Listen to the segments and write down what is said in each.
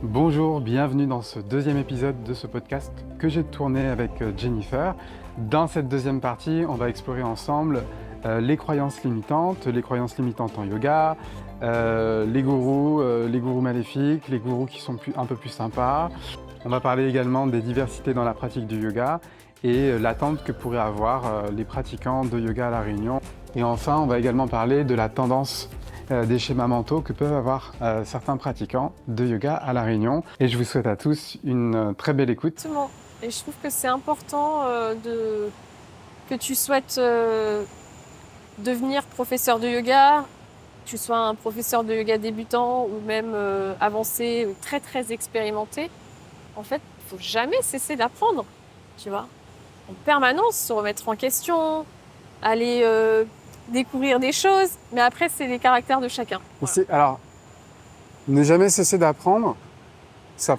Bonjour, bienvenue dans ce deuxième épisode de ce podcast que j'ai tourné avec Jennifer. Dans cette deuxième partie, on va explorer ensemble les croyances limitantes en yoga, les gourous maléfiques, les gourous qui sont un peu plus sympas. On va parler également des diversités dans la pratique du yoga et l'attente que pourraient avoir les pratiquants de yoga à La Réunion. Et enfin, on va également parler de la tendance des schémas mentaux que peuvent avoir certains pratiquants de yoga à La Réunion. Et je vous souhaite à tous une très belle écoute. Exactement. Et je trouve que c'est important que tu souhaites devenir professeur de yoga, que tu sois un professeur de yoga débutant ou même avancé, ou très très expérimenté. En fait, il faut jamais cesser d'apprendre, tu vois. En permanence, se remettre en question, aller découvrir des choses. Mais après, c'est les caractères de chacun. Voilà. Alors, ne jamais cesser d'apprendre, ça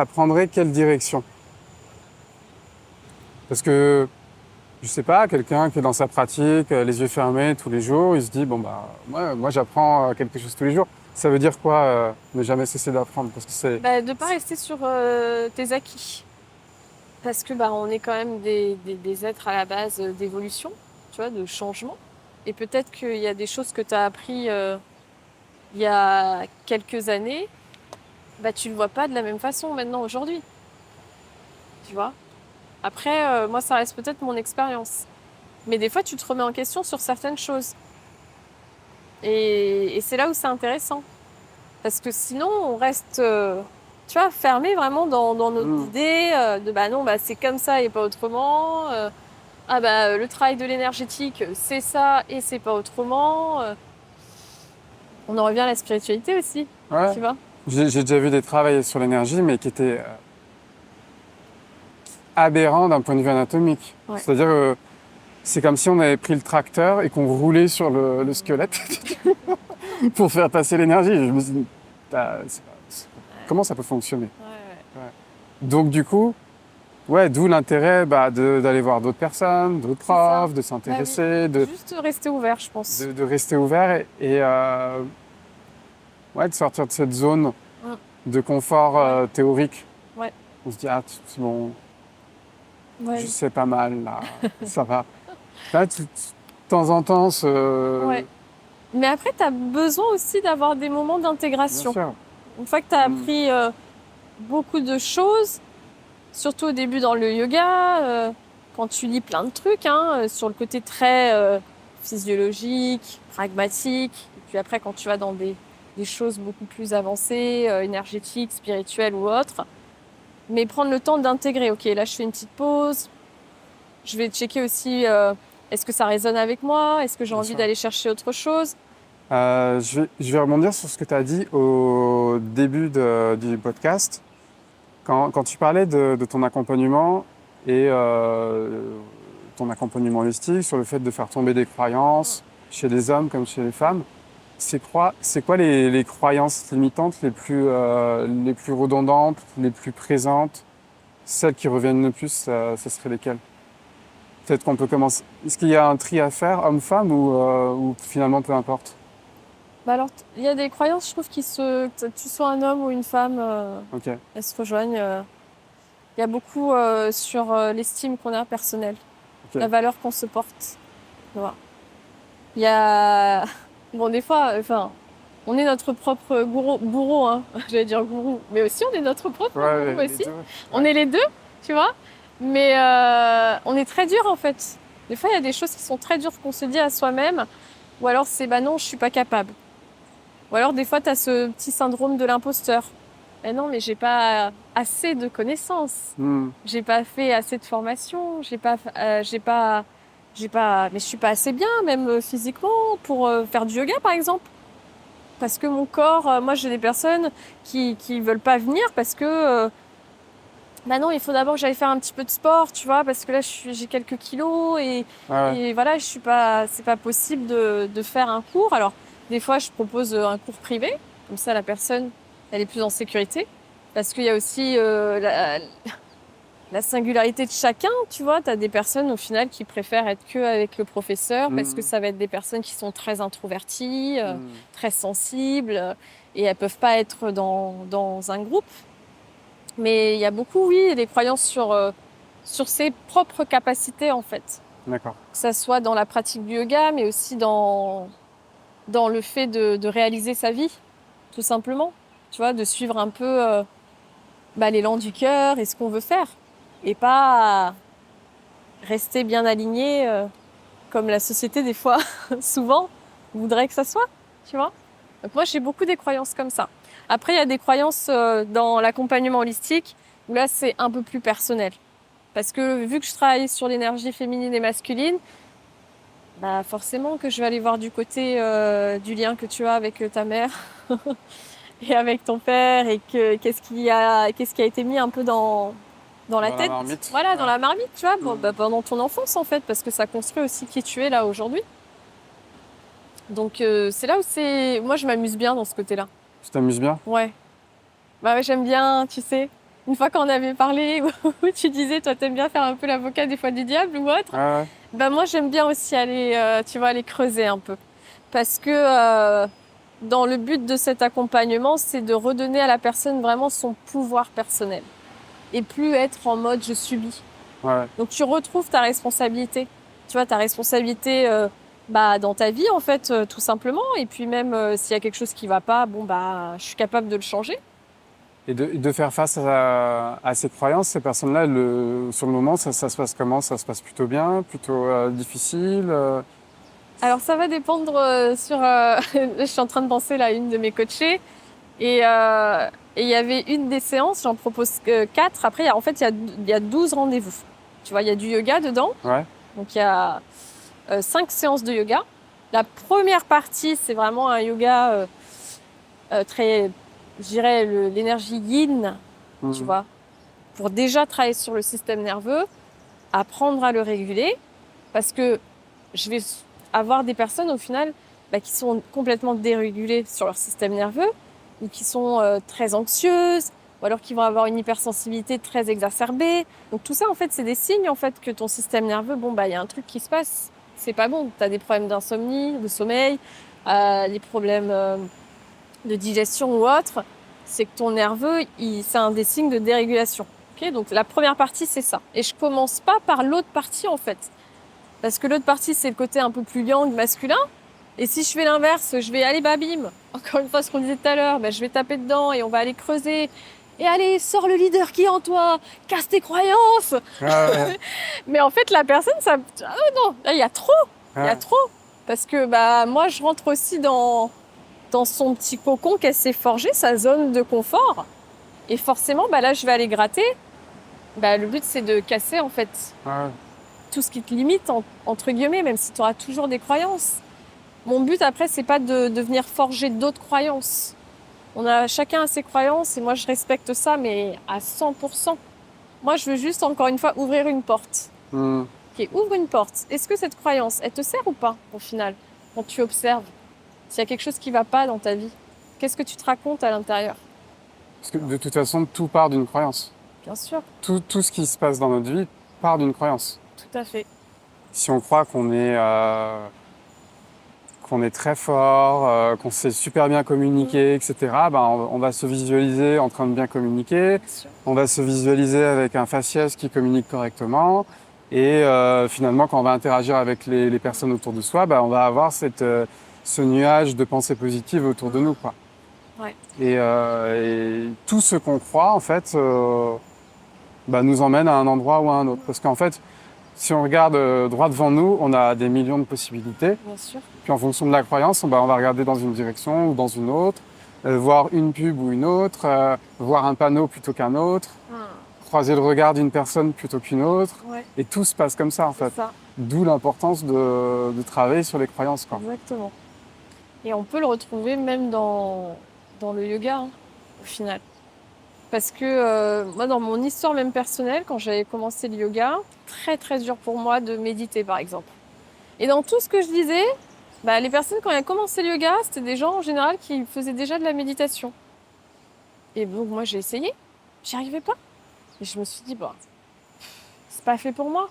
prendrait quelle direction? Parce que, je sais pas, quelqu'un qui est dans sa pratique, les yeux fermés tous les jours, il se dit, moi j'apprends quelque chose tous les jours. Ça veut dire quoi, ne jamais cesser d'apprendre? Parce que c'est... De ne pas rester sur tes acquis. Parce que on est quand même des êtres à la base d'évolution, tu vois, de changement. Et peut-être qu'il y a des choses que tu as appris il y a quelques années, tu le vois pas de la même façon maintenant aujourd'hui. Tu vois. Après, moi, ça reste peut-être mon expérience. Mais des fois, tu te remets en question sur certaines choses. Et c'est là où c'est intéressant. Parce que sinon, on reste, tu vois, fermé vraiment dans notre idée non, c'est comme ça et pas autrement. Le travail de l'énergétique, c'est ça et c'est pas autrement. On en revient à la spiritualité aussi, Ouais. tu vois. J'ai déjà vu des travails sur l'énergie, mais qui étaient aberrants d'un point de vue anatomique. Ouais. C'est-à-dire que c'est comme si on avait pris le tracteur et qu'on roulait sur le squelette pour faire passer l'énergie. Je me suis dit, comment ça peut fonctionner? Ouais. Ouais. Donc du coup, d'où l'intérêt d'aller voir d'autres personnes, d'autres profs, de s'intéresser, Juste rester ouvert, je pense. de rester ouvert et de sortir de cette zone de confort théorique. Ouais. On se dit, c'est bon, Ouais. je sais pas mal, là, ça va. Là, de temps en temps, Ouais. Mais après, tu as besoin aussi d'avoir des moments d'intégration. Bien sûr. Une fois que tu as appris beaucoup de choses, surtout au début dans le yoga, quand tu lis plein de trucs, sur le côté très physiologique, pragmatique, et puis après quand tu vas dans des choses beaucoup plus avancées, énergétiques, spirituelles ou autres, mais prendre le temps d'intégrer. Ok, là je fais une petite pause, je vais checker aussi est-ce que ça résonne avec moi, est-ce que j'ai envie d'aller chercher autre chose. Je vais rebondir sur ce que tu as dit au début du podcast. Quand tu parlais de ton accompagnement et ton accompagnement holistique, sur le fait de faire tomber des croyances chez les hommes comme chez les femmes, c'est quoi les croyances limitantes les plus redondantes, les plus présentes, celles qui reviennent le plus, ça serait lesquelles? Peut-être qu'on peut commencer. Est-ce qu'il y a un tri à faire, homme-femme, ou finalement peu importe? Alors, il y a des croyances, je trouve, que tu sois un homme ou une femme, elles se rejoignent. Il y a beaucoup sur l'estime qu'on a personnelle, la valeur qu'on se porte. Voilà. Il y a... Bon, des fois, on est notre propre bourreau, hein. J'allais dire gourou, mais aussi on est notre propre gourou aussi. On est les deux, tu vois. Mais on est très dur, en fait. Des fois, il y a des choses qui sont très dures qu'on se dit à soi-même, ou alors c'est non, je suis pas capable. Ou alors, des fois, tu as ce petit syndrome de l'imposteur. Non, mais j'ai pas assez de connaissances. J'ai pas fait assez de formation. Mais je suis pas assez bien, même physiquement, pour faire du yoga, par exemple. Parce que mon corps, moi, j'ai des personnes qui veulent pas venir parce que, non, il faut d'abord que j'aille faire un petit peu de sport, tu vois, parce que là, j'ai quelques kilos et voilà, c'est pas possible de faire un cours. Alors, des fois, je propose un cours privé, comme ça, la personne, elle est plus en sécurité. Parce qu'il y a aussi la singularité de chacun, tu vois. Tu as des personnes, au final, qui préfèrent être qu'avec le professeur parce que ça va être des personnes qui sont très introverties, très sensibles. et elles peuvent pas être dans un groupe. Mais il y a beaucoup, oui, des croyances sur ses propres capacités, en fait. D'accord. Que ça soit dans la pratique du yoga, mais aussi dans le fait de réaliser sa vie, tout simplement. Tu vois, de suivre un peu l'élan du cœur et ce qu'on veut faire. Et pas rester bien aligné comme la société, des fois, souvent, voudrait que ça soit, tu vois. Donc moi, j'ai beaucoup des croyances comme ça. Après, il y a des croyances dans l'accompagnement holistique où là, c'est un peu plus personnel. Parce que vu que je travaille sur l'énergie féminine et masculine, bah forcément que je vais aller voir du côté du lien que tu as avec ta mère et avec ton père et qu'est-ce qui a été mis un peu dans la tête. La marmite. Voilà, ouais. Dans la marmite, tu vois, pendant ton enfance en fait, parce que ça construit aussi qui tu es là aujourd'hui. Donc c'est là où moi je m'amuse bien dans ce côté-là. Tu t'amuses bien? Ouais. Bah ouais, j'aime bien, tu sais. Une fois qu'on avait parlé, où tu disais, toi, t'aimes bien faire un peu l'avocat des fois du diable ou autre. Ouais. Bah moi, j'aime bien aussi aller, tu vois, aller creuser un peu. Parce que dans le but de cet accompagnement, c'est de redonner à la personne vraiment son pouvoir personnel. Et plus être en mode je subis. Ouais. Donc tu retrouves ta responsabilité. Tu vois, ta responsabilité dans ta vie, en fait, tout simplement. Et puis même s'il y a quelque chose qui va pas, je suis capable de le changer. Et de faire face à ces croyances, ces personnes-là, sur le moment, ça se passe comment? Ça se passe plutôt bien, plutôt difficile Alors ça va dépendre je suis en train de penser là à une de mes coachées et il y avait une des séances, j'en propose 4. Après, il y a 12 rendez-vous. Tu vois, il y a du yoga dedans. Ouais. Donc il y a 5 séances de yoga. La première partie, c'est vraiment un yoga très, je dirais, l'énergie yin, tu vois, pour déjà travailler sur le système nerveux, apprendre à le réguler, parce que je vais avoir des personnes au final qui sont complètement dérégulées sur leur système nerveux, ou qui sont très anxieuses, ou alors qui vont avoir une hypersensibilité très exacerbée. Donc tout ça, en fait, c'est des signes en fait que ton système nerveux, il y a un truc qui se passe, c'est pas bon. Tu as des problèmes d'insomnie, de sommeil, des problèmes de digestion ou autre, c'est que ton nerveux, c'est un des signes de dérégulation. Okay, donc la première partie, c'est ça. Et je commence pas par l'autre partie, en fait. Parce que l'autre partie, c'est le côté un peu plus yang, masculin. Et si je fais l'inverse, je vais aller bim. Encore une fois, ce qu'on disait tout à l'heure, je vais taper dedans et on va aller creuser. Et allez, sors le leader qui est en toi, casse tes croyances. Ah ouais. Mais en fait, la personne, ça... Oh non, là, il y a trop. Il y a trop. Parce que moi, je rentre aussi dans son petit cocon qu'elle s'est forgé, sa zone de confort. Et forcément, là, je vais aller gratter. Le but, c'est de casser, en fait, tout ce qui te limite, entre guillemets, même si tu auras toujours des croyances. Mon but, après, c'est pas de venir forger d'autres croyances. On a chacun ses croyances et moi, je respecte ça, mais à 100%. Moi, je veux juste, encore une fois, ouvrir une porte. Ok, ouvre une porte. Est-ce que cette croyance, elle te sert ou pas, au final, quand tu observes? S'il y a quelque chose qui ne va pas dans ta vie, qu'est-ce que tu te racontes à l'intérieur? Parce que de toute façon, tout part d'une croyance. Bien sûr. Tout ce qui se passe dans notre vie part d'une croyance. Tout à fait. Si on croit qu'on est très fort, qu'on sait super bien communiquer, etc., on va se visualiser en train de bien communiquer. On va se visualiser avec un faciès qui communique correctement. Et finalement, quand on va interagir avec les personnes autour de soi, on va avoir ce nuage de pensées positives autour de nous, quoi. Ouais. Et tout ce qu'on croit, en fait, nous emmène à un endroit ou à un autre. Parce qu'en fait, si on regarde droit devant nous, on a des millions de possibilités. Bien sûr. Puis en fonction de la croyance, on va regarder dans une direction ou dans une autre, voir une pub ou une autre, voir un panneau plutôt qu'un autre, croiser le regard d'une personne plutôt qu'une autre. Ouais. Et tout se passe comme ça, en fait. D'où l'importance de travailler sur les croyances, quoi. Exactement. Et on peut le retrouver même dans le yoga, au final. Parce que moi, dans mon histoire même personnelle, quand j'avais commencé le yoga, très très dur pour moi de méditer, par exemple. Et dans tout ce que je disais, les personnes, quand elles commencé le yoga, c'était des gens en général qui faisaient déjà de la méditation. Et donc moi, j'ai essayé, j'y arrivais pas. Et je me suis dit, c'est pas fait pour moi,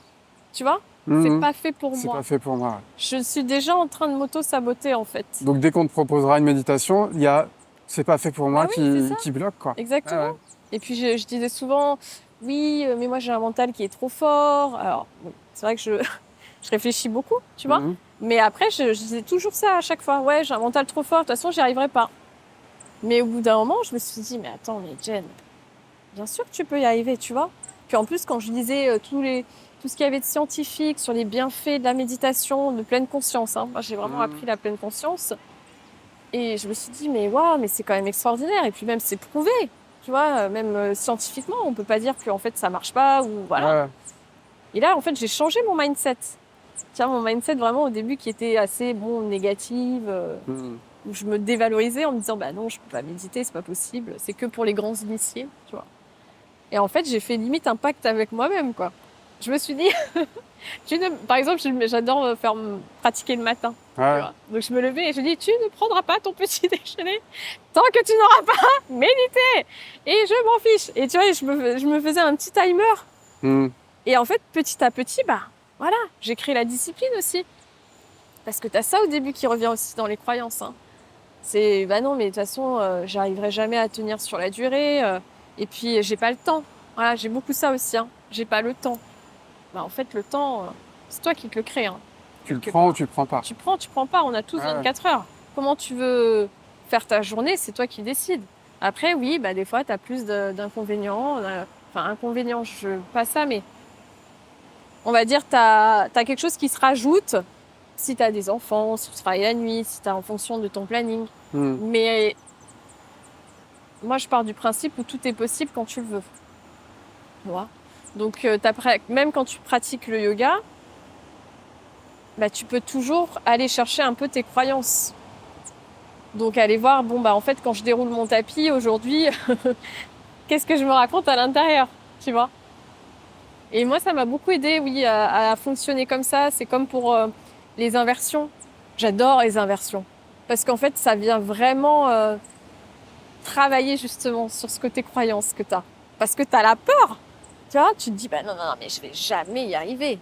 tu vois. C'est pas fait pour moi. C'est pas fait pour moi. Je suis déjà en train de m'auto-saboter, en fait. Donc dès qu'on te proposera une méditation, il y a c'est pas fait pour moi qui bloque, quoi. Exactement. Ah ouais. Et puis je disais souvent, oui, mais moi j'ai un mental qui est trop fort. Alors, bon, c'est vrai que je réfléchis beaucoup, tu vois. Mais après, je disais toujours ça à chaque fois. Ouais, j'ai un mental trop fort, de toute façon, j'y arriverai pas. Mais au bout d'un moment, je me suis dit, mais attends, mais Jen, bien sûr que tu peux y arriver, tu vois. Puis en plus, quand je lisais tout ce qu'il y avait de scientifique sur les bienfaits de la méditation, de pleine conscience, hein. Moi, j'ai vraiment appris la pleine conscience. Et je me suis dit, mais waouh, mais c'est quand même extraordinaire. Et puis même, c'est prouvé, tu vois, même scientifiquement, on peut pas dire que en fait, ça marche pas ou voilà. Ouais. Et là, en fait, j'ai changé mon mindset. Tiens, mon mindset vraiment au début qui était assez négative, où je me dévalorisais en me disant, bah non, je peux pas méditer, c'est pas possible, c'est que pour les grands initiés, tu vois. Et en fait, j'ai fait limite un pacte avec moi-même, quoi. Je me suis dit, par exemple, j'adore pratiquer le matin. Ouais. Donc je me levais et je dis, tu ne prendras pas ton petit déjeuner tant que tu n'auras pas médité. Et je m'en fiche. Et tu vois, je me faisais un petit timer. Et en fait, petit à petit, bah voilà, j'ai créé la discipline aussi. Parce que tu as ça au début qui revient aussi dans les croyances. Hein. C'est, bah non, mais de toute façon, j'arriverai jamais à tenir sur la durée. Et puis, j'ai pas le temps. Voilà, j'ai beaucoup ça aussi. Hein. J'ai pas le temps. Bah, en fait, le temps, c'est toi qui te le crée. Hein, tu le prends ou tu le prends pas. Tu prends pas. On a tous 24 heures. Comment tu veux faire ta journée, c'est toi qui décides. Après, oui, bah, des fois, tu as plus d'inconvénients. Enfin, inconvénients, pas ça, mais on va dire tu as quelque chose qui se rajoute si tu as des enfants, si tu travailles la nuit, si tu as en fonction de ton planning. Mais moi, je pars du principe où tout est possible quand tu le veux. Tu vois ? Donc, même quand tu pratiques le yoga, bah, tu peux toujours aller chercher un peu tes croyances. Donc, aller voir, bon, bah, en fait, quand je déroule mon tapis aujourd'hui, qu'est-ce que je me raconte à l'intérieur, tu vois ? Et moi, ça m'a beaucoup aidé, oui, à fonctionner comme ça. C'est comme pour les inversions. J'adore les inversions. Parce qu'en fait, ça vient vraiment travailler justement sur ce côté croyance que tu as. Parce que tu as la peur. Tu vois, tu te dis, bah non, mais je vais jamais y arriver.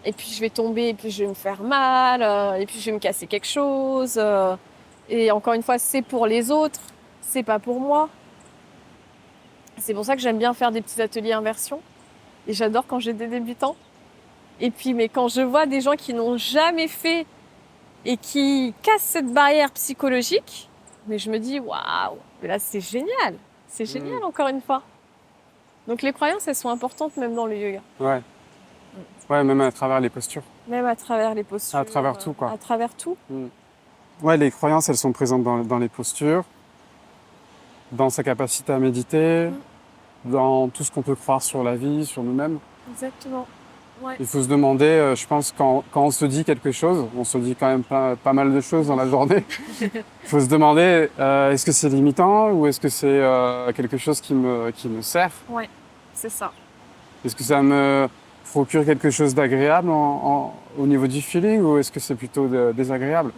Et puis je vais tomber, et puis je vais me faire mal, et puis je vais me casser quelque chose. Et encore une fois, c'est pour les autres, c'est pas pour moi. C'est pour ça que j'aime bien faire des petits ateliers inversion. Et j'adore quand j'ai des débutants. Et puis, mais quand je vois des gens qui n'ont jamais fait et qui cassent cette barrière psychologique, mais je me dis, waouh, mais là c'est génial. C'est génial, encore une fois. Donc les croyances, elles sont importantes même dans le yoga. Ouais. Ouais, même à travers les postures. Même à travers les postures. À travers tout, quoi. À travers tout. Ouais, les croyances, elles sont présentes dans les postures, dans sa capacité à méditer, dans tout ce qu'on peut croire sur la vie, sur nous-mêmes. Exactement. Ouais. Il faut se demander, je pense, quand on se dit quelque chose, on se dit quand même pas mal de choses dans la journée. Il faut se demander, est-ce que c'est limitant ou est-ce que c'est quelque chose qui me sert ? Ouais, c'est ça. Est-ce que ça me procure quelque chose d'agréable au niveau du feeling ou est-ce que c'est plutôt désagréable ?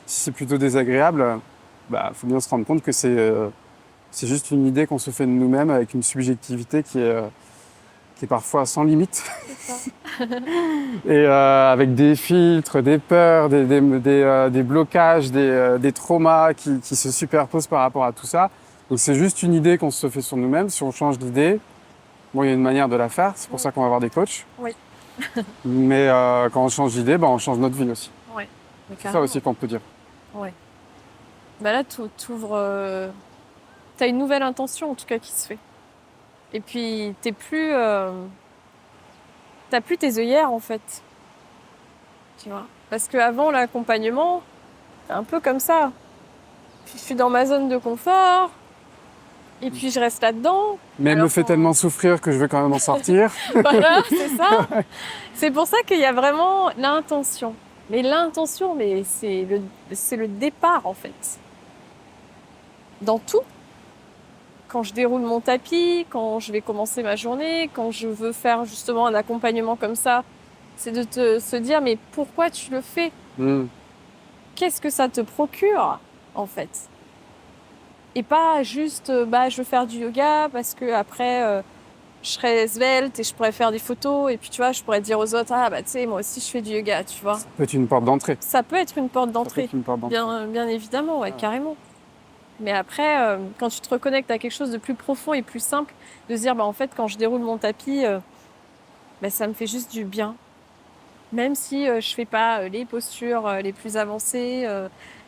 Si c'est plutôt désagréable, bah, faut bien se rendre compte que c'est juste une idée qu'on se fait de nous-mêmes avec une subjectivité qui est parfois sans limite. C'est ça. Et avec des filtres, des peurs, des blocages, des traumas qui se superposent par rapport à tout ça. Donc c'est juste une idée qu'on se fait sur nous-mêmes. Si on change d'idée, bon, il y a une manière de la faire, c'est pour ça qu'on va avoir des coachs. Oui. Mais quand on change d'idée, bah, on change notre vie aussi. Oui. C'est ça aussi qu'on peut dire. Oui. Bah là, t'ouvres... T'as une nouvelle intention, en tout cas, qui se fait. Et puis, t'as plus tes œillères, en fait. Tu vois ? Parce qu'avant, l'accompagnement, c'est un peu comme ça. Je suis dans ma zone de confort, et puis je reste là-dedans. Mais elle me fait tellement souffrir que je veux quand même en sortir. Voilà, c'est ça. C'est pour ça qu'il y a vraiment l'intention. Mais l'intention, c'est le départ, en fait. Dans tout. Quand je déroule mon tapis, quand je vais commencer ma journée, quand je veux faire justement un accompagnement comme ça, c'est de se dire, mais pourquoi tu le fais ? Qu'est-ce que ça te procure, en fait ? Et pas juste, je veux faire du yoga parce que après je serai svelte et je pourrais faire des photos. Et puis, tu vois, je pourrais dire aux autres, tu sais, moi aussi, je fais du yoga, tu vois. Ça peut être une porte d'entrée. Ça peut être une porte d'entrée. Bien évidemment, ouais, carrément. Mais après, quand tu te reconnectes à quelque chose de plus profond et plus simple, de se dire, en fait, quand je déroule mon tapis, ça me fait juste du bien. Même si je fais pas les postures les plus avancées,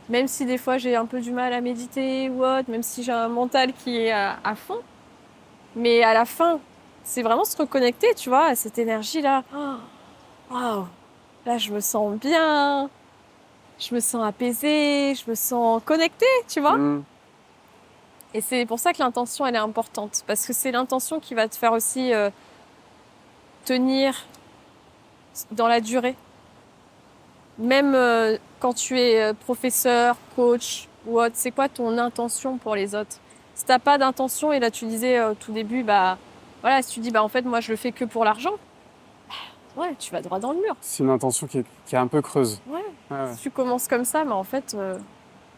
même si des fois j'ai un peu du mal à méditer ou autre, même si j'ai un mental qui est à fond. Mais à la fin, c'est vraiment se reconnecter, tu vois, à cette énergie-là. Oh, waouh, là, je me sens bien, je me sens apaisée, je me sens connectée, tu vois. Et c'est pour ça que l'intention, elle est importante. Parce que c'est l'intention qui va te faire aussi tenir dans la durée. Même quand tu es professeur, coach ou autre, c'est quoi ton intention pour les autres? Si t'as pas d'intention, et là tu disais au tout début, voilà, si tu dis en fait moi je le fais que pour l'argent, ouais, tu vas droit dans le mur. C'est une intention qui est un peu creuse. Ouais. Si tu commences comme ça, en fait,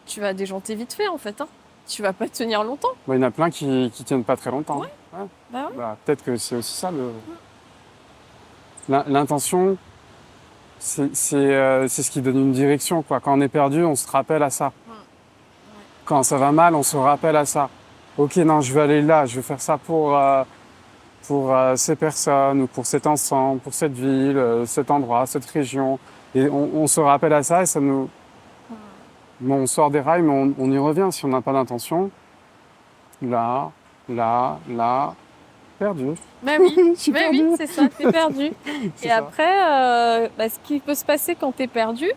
tu vas déjanter vite fait en fait. Hein. Tu vas pas tenir longtemps. Il y en a plein qui tiennent pas très longtemps. Ouais. Peut-être que c'est aussi ça l'intention. C'est ce qui donne une direction, quoi. Quand on est perdu, on se rappelle à ça. Quand ça va mal, on se rappelle à ça. Ok, non, je vais aller là, je vais faire ça pour ces personnes, ou pour cet ensemble, pour cette ville, cet endroit, cette région. Et on se rappelle à ça et ça nous... Bon, on sort des rails, mais on y revient si on n'a pas d'intention. Là, perdu. Oui, c'est ça, t'es perdu. Et ça. Après, ce qui peut se passer quand t'es perdu,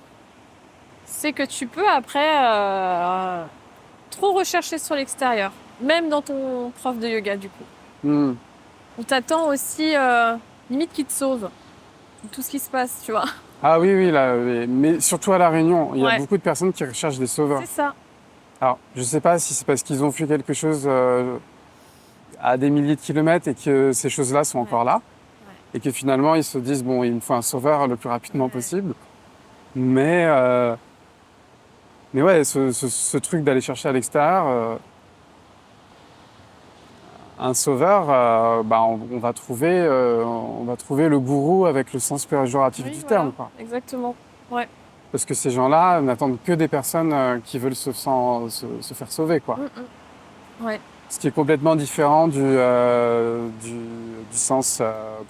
c'est que tu peux après trop rechercher sur l'extérieur, même dans ton prof de yoga du coup. On t'attend aussi limite qu'il te sauve tout ce qui se passe, tu vois. Ah oui, là, mais surtout à La Réunion, il y a beaucoup de personnes qui recherchent des sauveurs. C'est ça. Alors, je sais pas si c'est parce qu'ils ont fait quelque chose à des milliers de kilomètres et que ces choses-là sont encore là. Et que finalement, ils se disent, bon, il me faut un sauveur le plus rapidement possible. Mais ouais, ce truc d'aller chercher à l'extérieur, un sauveur, on va trouver le gourou avec le sens péjoratif du terme. Quoi. Exactement, ouais. Parce que ces gens-là n'attendent que des personnes qui veulent se faire sauver, quoi. Ouais. Ce qui est complètement différent du sens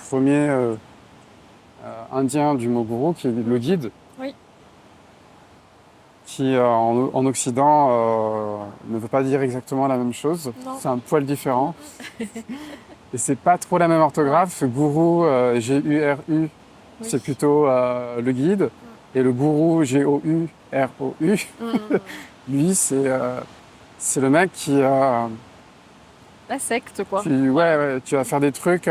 premier indien du mot gourou, qui est le guide. Oui. Qui, en Occident, ne veut pas dire exactement la même chose. C'est un poil différent. Et c'est pas trop la même orthographe. Gourou, G-U-R-U, c'est plutôt le guide. Et le gourou, G-O-U-R-O-U, lui, c'est le mec qui... la secte, quoi. Tu vas faire des trucs...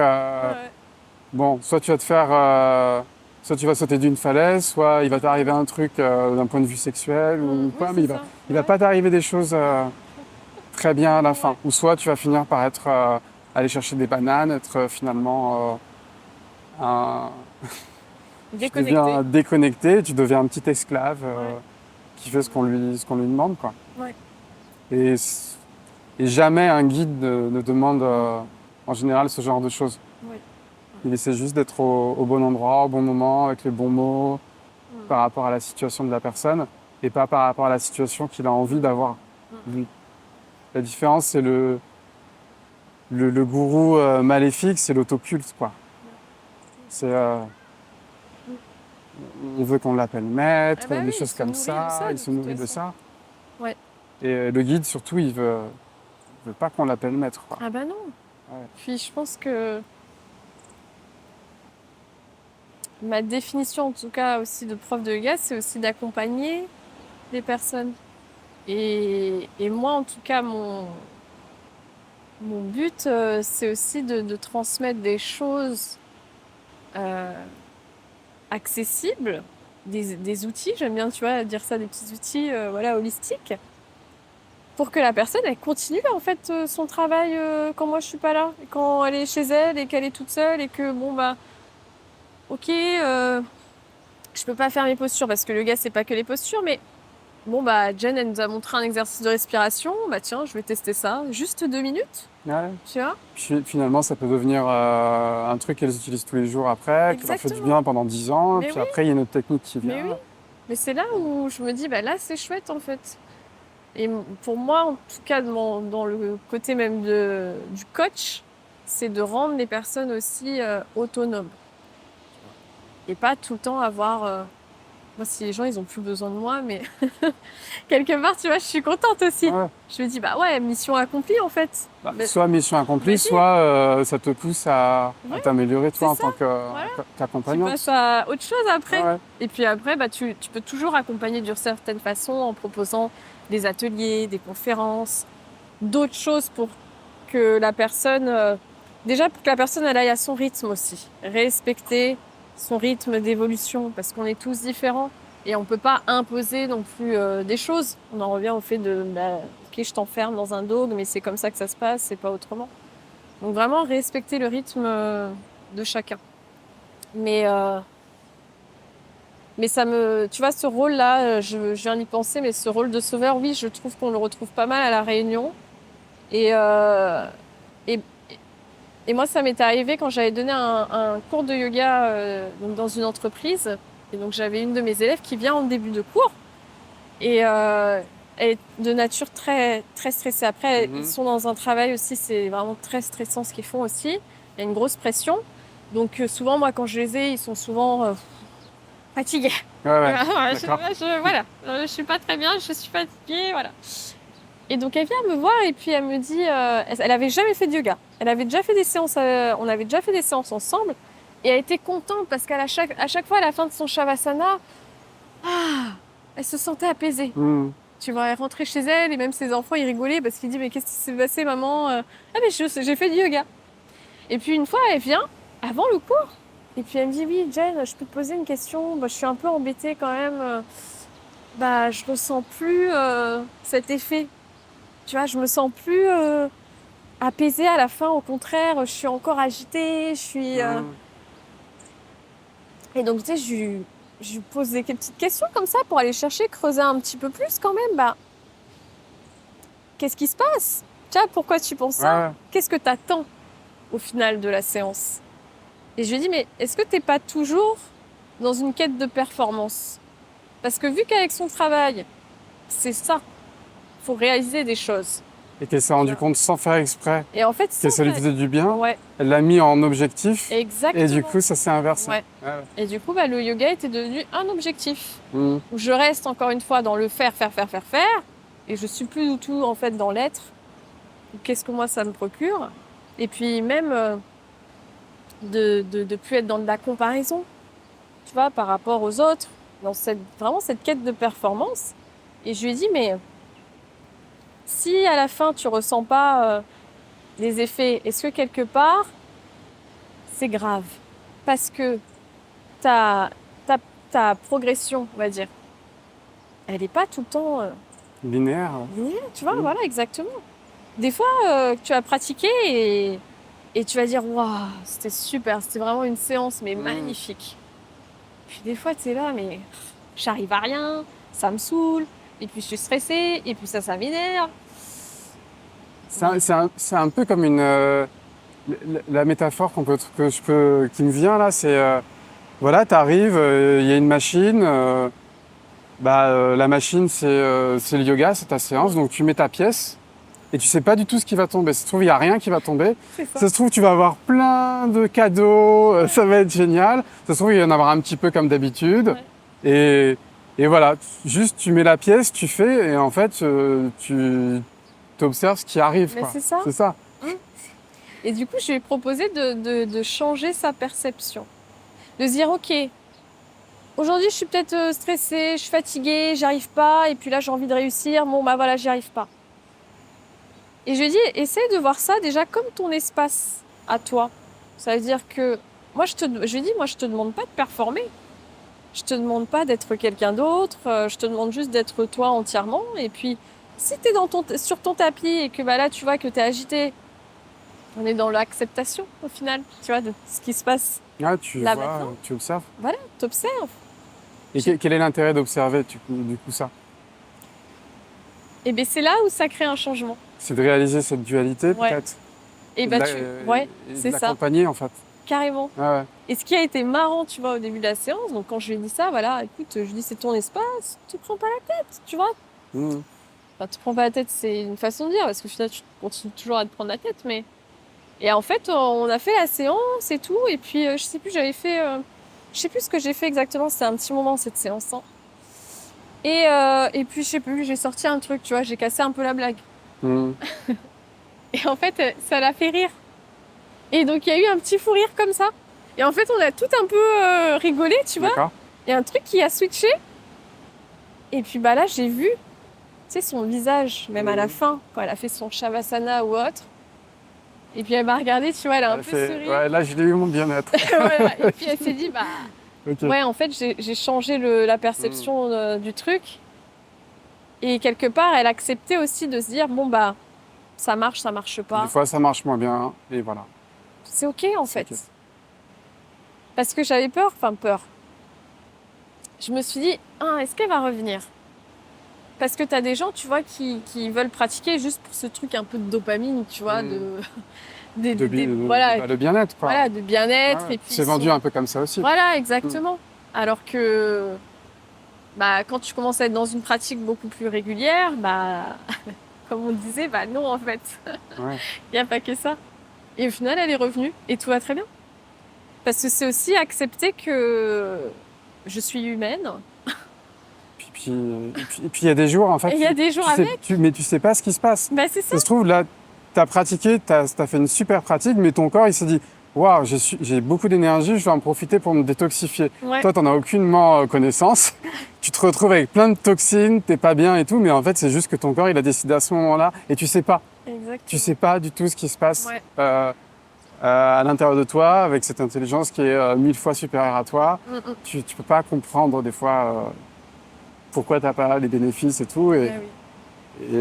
Bon, soit tu vas te faire... soit tu vas sauter d'une falaise, soit il va t'arriver un truc d'un point de vue sexuel ou quoi, mais il va pas t'arriver des choses très bien à la fin. Ou soit tu vas finir par aller chercher des bananes, être finalement déconnecté, tu deviens un petit esclave qui fait ce qu'on lui demande, quoi. Ouais. Et jamais un guide ne demande en général ce genre de choses. Ouais. Il essaie juste d'être au bon endroit, au bon moment, avec les bons mots, par rapport à la situation de la personne, et pas par rapport à la situation qu'il a envie d'avoir. La différence, c'est le gourou maléfique, c'est l'autoculte, quoi. C'est... on veut qu'on l'appelle maître, des choses comme ça, il se nourrit de ça. Ouais. Et le guide, surtout, il veut pas qu'on l'appelle maître, quoi. Ah bah non. Ouais. Puis je pense que ma définition, en tout cas aussi de prof de yoga, c'est aussi d'accompagner les personnes. Et moi, en tout cas, mon but, c'est aussi de transmettre des choses accessibles, des outils, j'aime bien, tu vois, dire ça, des petits outils holistiques, pour que la personne, elle continue en fait son travail quand moi je suis pas là, et quand elle est chez elle et qu'elle est toute seule et que ok, je peux pas faire mes postures parce que le yoga c'est pas que les postures, mais Jen elle nous a montré un exercice de respiration, tiens je vais tester ça, juste 2 minutes, tu vois. Puis finalement ça peut devenir un truc qu'elles utilisent tous les jours après, qui leur fait du bien pendant 10 ans, après il y a une autre technique qui vient. Mais c'est là où je me dis là c'est chouette en fait. Et pour moi, en tout cas, dans le côté même du coach, c'est de rendre les personnes aussi autonomes. Et pas tout le temps avoir... Moi, si les gens, ils ont plus besoin de moi, mais quelque part, tu vois, je suis contente aussi. Ouais. Je me dis, bah ouais, mission accomplie, en fait. Soit mission accomplie, soit ça te pousse à t'améliorer, toi, en tant qu'accompagnante. Tu passes à autre chose après. Ouais. Et puis après, bah, tu peux toujours accompagner d'une certaine façon en proposant des ateliers, des conférences, d'autres choses pour que la personne... déjà, pour que la personne, elle aille à son rythme aussi. Respecter son rythme d'évolution, parce qu'on est tous différents et on peut pas imposer non plus des choses. On en revient au fait de ok, je t'enferme dans un dogme, mais c'est comme ça que ça se passe, c'est pas autrement. Donc vraiment respecter le rythme de chacun. Mais ça me, tu vois, ce rôle-là, je viens d'y penser, mais ce rôle de sauveur, oui, je trouve qu'on le retrouve pas mal à La Réunion. Et moi, ça m'était arrivé quand j'avais donné un cours de yoga donc dans une entreprise. Et donc, j'avais une de mes élèves qui vient en début de cours. Et elle est de nature très, très stressée. Après, ils sont dans un travail aussi, c'est vraiment très stressant ce qu'ils font aussi. Il y a une grosse pression. Donc, souvent, moi, quand je les ai, ils sont souvent fatigués. Ouais. Je suis pas très bien, je suis fatiguée, voilà. Et donc elle vient me voir et puis elle me dit, elle avait jamais fait de yoga. Elle avait déjà fait des séances, on avait déjà fait des séances ensemble. Et elle était contente parce qu'à chaque fois à la fin de son shavasana, elle se sentait apaisée. Tu vois, elle rentrait chez elle et même ses enfants ils rigolaient parce qu'ils disaient mais qu'est-ce qui s'est passé maman? Ah mais j'ai fait du yoga. Et puis une fois elle vient avant le cours et puis elle me dit oui Jen, je peux te poser une question? Je suis un peu embêtée quand même. Je ressens plus cet effet. Tu vois, je me sens plus apaisée à la fin. Au contraire, je suis encore agitée. Et donc, tu sais, je lui pose des petites questions comme ça pour aller chercher, creuser un petit peu plus quand même. Qu'est-ce qui se passe? Tu vois, pourquoi tu penses ça? Qu'est-ce que tu attends au final de la séance? Et je lui dis, mais est-ce que tu n'es pas toujours dans une quête de performance? Parce que vu qu'avec son travail, c'est ça, il faut réaliser des choses. Et qu'elle s'est rendue compte sans faire exprès. Et en fait, que ça lui faisait du bien. Elle l'a mis en objectif. Exactement. Et du coup, ça s'est inversé. Et du coup, le yoga était devenu un objectif. Où je reste encore une fois dans le faire. Et je suis plus du tout en fait dans l'être. Qu'est-ce que moi ça me procure? Et puis même de plus être dans de la comparaison. Tu vois, par rapport aux autres. Dans vraiment cette quête de performance. Et je lui ai dit, mais... si à la fin tu ressens pas les effets, est-ce que quelque part c'est grave? Parce que ta progression, on va dire, elle n'est pas tout le temps linéaire. Tu vois, voilà, exactement. Des fois, tu vas pratiquer et tu vas dire waouh, c'était super, c'était vraiment une séance mais magnifique. Puis des fois, tu es là, mais j'arrive à rien, ça me saoule, et puis je suis stressée, et puis ça m'énerve. C'est un peu comme la métaphore qui me vient là, c'est voilà, t'arrives, il y a une machine, la machine c'est le yoga, c'est ta séance, donc tu mets ta pièce et tu sais pas du tout ce qui va tomber. Ça se trouve, il n'y a rien qui va tomber. Ça se trouve, tu vas avoir plein de cadeaux, ça va être génial. Ça se trouve, il va y en avoir un petit peu comme d'habitude. Et voilà, juste tu mets la pièce, tu fais et en fait, tu observes ce qui arrive. Mais quoi. C'est ça. Et du coup, je lui ai proposé de changer sa perception. De se dire, ok, aujourd'hui, je suis peut-être stressée, je suis fatiguée, j'arrive pas, et puis là, j'ai envie de réussir, voilà, j'y arrive pas. Et je lui ai dit, essaye de voir ça déjà comme ton espace à toi. Ça veut dire que, je lui ai dit, moi, je te demande pas de performer. Je te demande pas d'être quelqu'un d'autre, je te demande juste d'être toi entièrement. Et puis, si tu es sur ton tapis et que là, tu vois que tu es agité, on est dans l'acceptation au final, tu vois, de ce qui se passe. Tu là vois, maintenant. Tu observes. Voilà, tu observes. Et quel est l'intérêt d'observer du coup ça? Et bien c'est là où ça crée un changement. C'est de réaliser cette dualité peut-être. Et c'est ça. D'accompagner en fait. Carrément. Ouais. Et ce qui a été marrant, tu vois, au début de la séance, donc quand je lui ai dit ça, voilà, écoute, je lui dis c'est ton espace, tu prends pas la tête, tu vois. Enfin, te prends pas la tête, c'est une façon de dire, parce qu'au final, tu continues toujours à te prendre la tête, mais... Et en fait, on a fait la séance et tout, et puis je sais plus, je sais plus ce que j'ai fait exactement, c'était un petit moment cette séance. Hein. Et puis je sais plus, j'ai sorti un truc, tu vois, j'ai cassé un peu la blague. Et en fait, ça l'a fait rire. Et donc il y a eu un petit fou rire comme ça. Et en fait, on a tout un peu rigolé, tu vois. Il y a un truc qui a switché. Et puis bah là, j'ai vu, tu sais, son visage, même à la fin, quand elle a fait son shavasana ou autre. Et puis elle m'a regardée, tu vois, elle a un peu souri. Ouais, là, je l'ai eu mon bien-être. Voilà. Et puis elle s'est dit, ouais, en fait, j'ai changé la perception du truc. Et quelque part, elle acceptait aussi de se dire, bon, ça marche pas. Des fois, ça marche moins bien, et voilà. C'est OK, en fait. Okay. Parce que j'avais peur. Je me suis dit, est-ce qu'elle va revenir ? Parce que t'as des gens, tu vois, qui veulent pratiquer juste pour ce truc un peu de dopamine, tu vois, voilà, le bien-être, quoi. Voilà, de bien-être. Ouais. Et puis, c'est vendu un peu comme ça aussi. Voilà, exactement. Alors que, quand tu commences à être dans une pratique beaucoup plus régulière, comme on le disait, non, en fait. Il n'y a pas que ça. Et au final, elle est revenue et tout va très bien. Parce que c'est aussi accepter que je suis humaine. Et puis il y a des jours, en fait. Il y a des jours mais tu sais pas ce qui se passe. C'est ça. Ça se trouve, là, tu as pratiqué, tu as fait une super pratique, mais ton corps, il s'est dit waouh, j'ai beaucoup d'énergie, je vais en profiter pour me détoxifier. Ouais. Toi, tu n'en as aucunement connaissance. Tu te retrouves avec plein de toxines, tu n'es pas bien et tout, mais en fait, c'est juste que ton corps, il a décidé à ce moment-là et tu sais pas. Exactement. Tu sais pas du tout ce qui se passe à l'intérieur de toi, avec cette intelligence qui est 1000 fois supérieure à toi. Tu peux pas comprendre des fois pourquoi tu n'as pas les bénéfices et tout. Et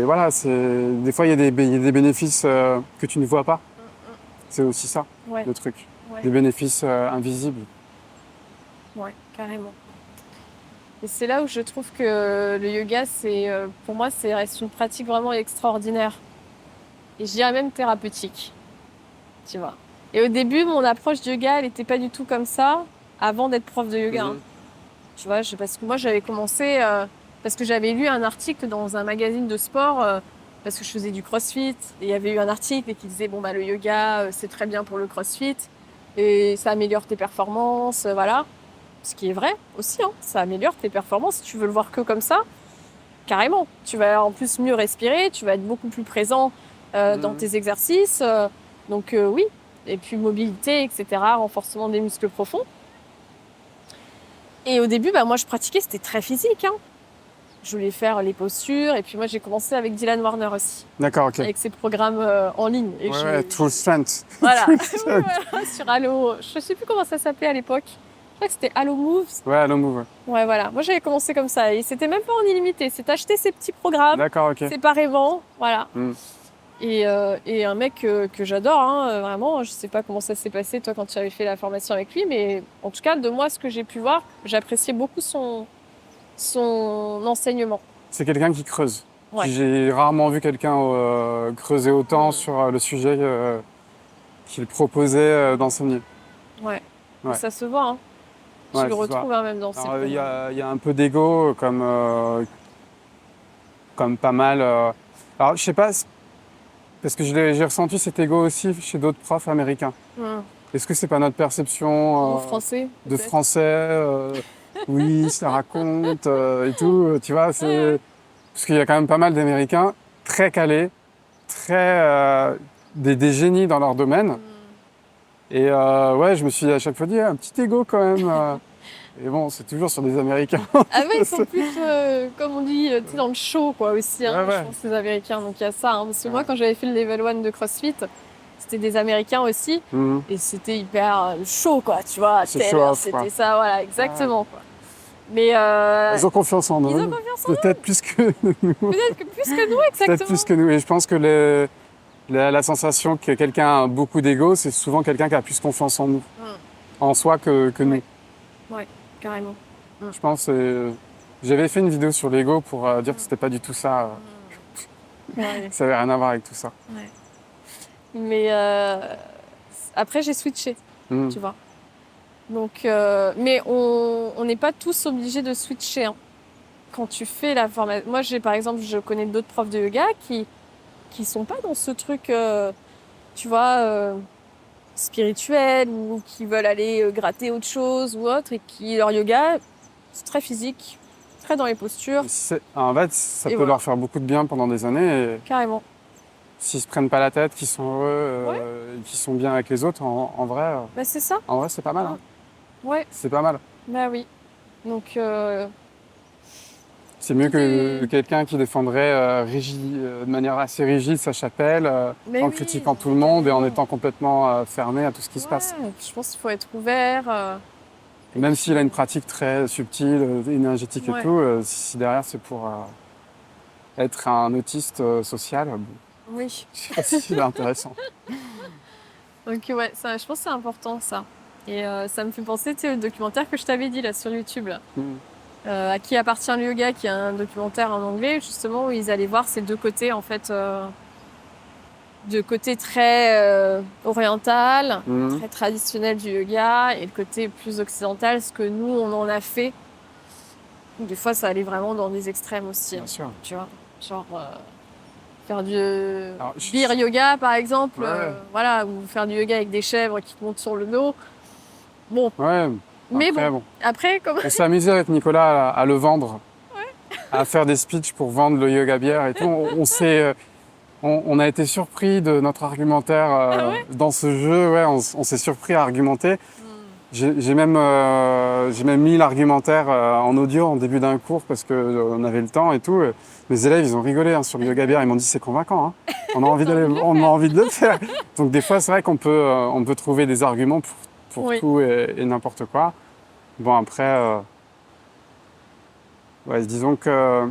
voilà, des fois, il y a des bénéfices que tu ne vois pas. C'est aussi ça, le truc. Des bénéfices invisibles. Ouais, carrément. Et c'est là où je trouve que le yoga, pour moi, reste une pratique vraiment extraordinaire. Et je dirais même thérapeutique. Tu vois. Et au début, mon approche du yoga, elle n'était pas du tout comme ça, avant d'être prof de yoga. Hein. Tu vois, parce que moi, j'avais commencé... parce que j'avais lu un article dans un magazine de sport, parce que je faisais du crossfit. Et il y avait eu un article qui disait, le yoga, c'est très bien pour le crossfit. Et ça améliore tes performances, voilà. Ce qui est vrai aussi, hein. Ça améliore tes performances. Si tu veux le voir que comme ça, carrément. Tu vas en plus mieux respirer, tu vas être beaucoup plus présent dans tes exercices. Donc oui. Et puis mobilité, etc., renforcement des muscles profonds. Et au début, moi, je pratiquais, c'était très physique, hein. Je voulais faire les postures. Et puis moi, j'ai commencé avec Dylan Warner aussi. D'accord, ok. Avec ses programmes en ligne. Et Full Strength. Voilà. Sur Allo. Je ne sais plus comment ça s'appelait à l'époque. Je crois que c'était Allo Moves. Ouais, Allo Move. Ouais, voilà. Moi, j'avais commencé comme ça. Et c'était même pas en illimité. C'est acheter ces petits programmes. D'accord, ok. Séparément. Voilà. Et un mec que j'adore, hein, vraiment. Je sais pas comment ça s'est passé, toi, quand tu avais fait la formation avec lui. Mais en tout cas, de moi, ce que j'ai pu voir, j'appréciais beaucoup son enseignement. C'est quelqu'un qui creuse. Ouais. J'ai rarement vu quelqu'un creuser autant sur le sujet qu'il proposait d'enseigner. Ouais. Ça se voit. Hein. Tu le retrouves même dans ses Il y a un peu d'ego comme pas mal. Alors, je sais pas, parce que j'ai ressenti cet ego aussi chez d'autres profs américains. Est-ce que c'est pas notre perception de français oui, ça raconte et tout, tu vois, parce qu'il y a quand même pas mal d'Américains très calés, des génies dans leur domaine. Et je me suis à chaque fois dit, un petit ego quand même. Et bon, c'est toujours sur des Américains. Ah ouais, ils sont plus, comme on dit, dans le show, quoi, aussi, hein, je pense, les Américains. Donc il y a ça, hein, parce que moi, quand j'avais fait le level 1 de CrossFit, c'était des Américains aussi, et c'était hyper show, quoi, tu vois. C'était ça, voilà, exactement, quoi. Mais ils ont confiance en nous. Peut-être plus que nous. Peut-être plus que nous, exactement. Peut-être plus que nous. Et je pense que la sensation que quelqu'un a beaucoup d'ego, c'est souvent quelqu'un qui a plus confiance en nous, en soi que nous. Ouais, carrément. Je pense. J'avais fait une vidéo sur l'ego pour dire que c'était pas du tout ça. Ça avait rien à voir avec tout ça. Ouais. Mais après, j'ai switché, tu vois. Donc, mais on n'est pas tous obligés de switcher. Hein. quand tu fais la formation... Moi, par exemple, je connais d'autres profs de yoga qui sont pas dans ce truc, tu vois, spirituel, ou qui veulent aller gratter autre chose ou autre, et qui, leur yoga, c'est très physique, très dans les postures. En fait, ça peut leur faire beaucoup de bien pendant des années. Et carrément. S'ils se prennent pas la tête, qu'ils sont heureux, qu'ils sont bien avec les autres, en vrai... c'est ça. En vrai, c'est pas mal. Hein. Ouais. C'est pas mal. Bah oui. Donc... c'est mieux que quelqu'un qui défendrait de manière assez rigide sa chapelle, en critiquant tout le monde et en étant complètement fermé à tout ce qui se passe. Je pense qu'il faut être ouvert. Même s'il a une pratique très subtile, énergétique et tout, si derrière c'est pour être un autiste social, oui. je sais pas si c'est intéressant. Donc ça, je pense que c'est important ça. Et ça me fait penser, tu sais, au documentaire que je t'avais dit là sur YouTube. Là. À qui appartient le yoga, qui est un documentaire en anglais, justement, où ils allaient voir ces deux côtés, en fait, de côté très oriental, très traditionnel du yoga, et le côté plus occidental, ce que nous, on en a fait. Des fois, ça allait vraiment dans des extrêmes aussi. Bien sûr. Tu vois, genre faire du beer yoga, par exemple, voilà, ou faire du yoga avec des chèvres qui te montent sur le dos. Bon. Ouais. Mais bon, après, comment... On s'est amusé avec Nicolas à le vendre, à faire des speeches pour vendre le yoga bière et tout. On a été surpris de notre argumentaire dans ce jeu. Ouais, on s'est surpris à argumenter. J'ai même mis l'argumentaire en audio en début d'un cours parce qu'on avait le temps et tout. Mes élèves, ils ont rigolé sur le yoga bière. Ils m'ont dit c'est convaincant. Hein. On a envie de le faire. Donc des fois, c'est vrai qu'on peut trouver des arguments pour tout et n'importe quoi. Bon, après, disons que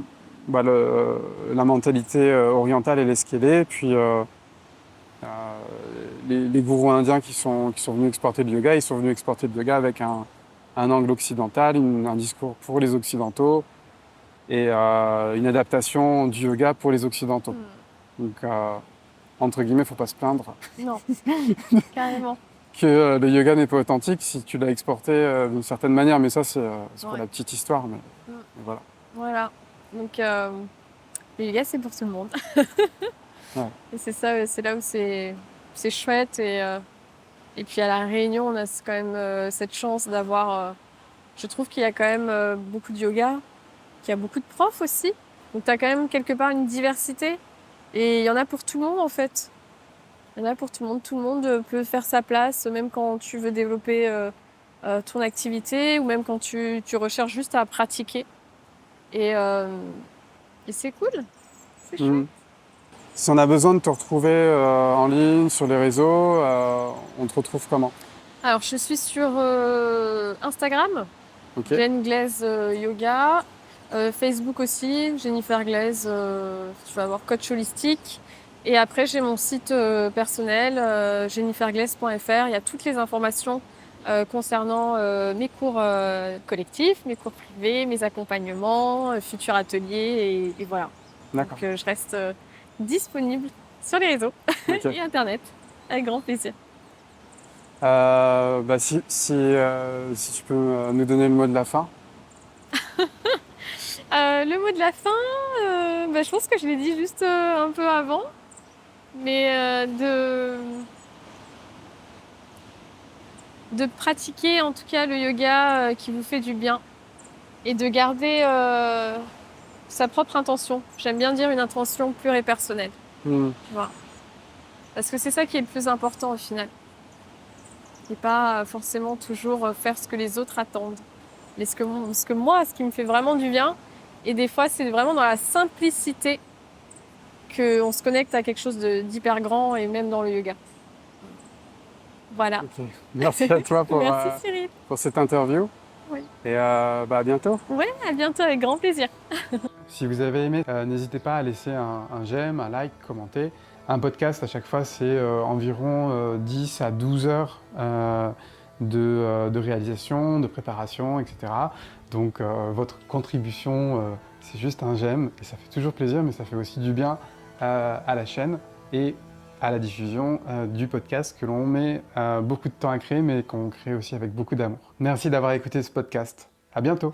la mentalité orientale, elle est ce qu'elle est. Puis les gourous indiens qui sont venus exporter le yoga, ils sont venus exporter le yoga avec un angle occidental, un discours pour les occidentaux et une adaptation du yoga pour les occidentaux. Donc, entre guillemets, il ne faut pas se plaindre. Non, carrément. Que le yoga n'est pas authentique si tu l'as exporté d'une certaine manière, mais ça c'est pour la petite histoire. Mais voilà. Voilà. Donc le yoga c'est pour tout le monde. Et c'est ça, c'est là où c'est chouette et puis à la Réunion on a quand même cette chance d'avoir. Je trouve qu'il y a quand même beaucoup de yoga, qu'il y a beaucoup de profs aussi. Donc tu as quand même quelque part une diversité et il y en a pour tout le monde en fait. Il y en a pour tout le monde. Tout le monde peut faire sa place, même quand tu veux développer ton activité ou même quand tu recherches juste à pratiquer. Et c'est cool. C'est chouette. Si on a besoin de te retrouver en ligne, sur les réseaux, on te retrouve comment? Alors, je suis sur Instagram, Jen Glaise Yoga. Facebook aussi, Jennifer Glaise, tu vas voir coach holistique. Et après, j'ai mon site personnel, jenniferglaise.fr. Il y a toutes les informations concernant mes cours collectifs, mes cours privés, mes accompagnements, futurs ateliers. Et voilà. Donc, je reste disponible sur les réseaux et Internet, avec grand plaisir. Si tu peux nous donner le mot de la fin. Le mot de la fin, je pense que je l'ai dit juste un peu avant, mais de pratiquer en tout cas le yoga qui vous fait du bien et de garder sa propre intention. J'aime bien dire une intention pure et personnelle. Tu vois. Parce que c'est ça qui est le plus important au final. Et pas forcément toujours faire ce que les autres attendent. Mais ce qui me fait vraiment du bien, et des fois c'est vraiment dans la simplicité qu'on se connecte à quelque chose d'hyper grand, et même dans le yoga. Voilà. Okay. Merci à toi Merci, Cyril. Pour cette interview. Oui. Et à bientôt. Oui, à bientôt, avec grand plaisir. Si vous avez aimé, n'hésitez pas à laisser un j'aime, un like, commenter. Un podcast, à chaque fois, c'est environ 10 à 12 heures de réalisation, de préparation, etc. Donc votre contribution, c'est juste un j'aime, et ça fait toujours plaisir, mais ça fait aussi du bien à la chaîne et à la diffusion du podcast que l'on met beaucoup de temps à créer, mais qu'on crée aussi avec beaucoup d'amour. Merci d'avoir écouté ce podcast. À bientôt.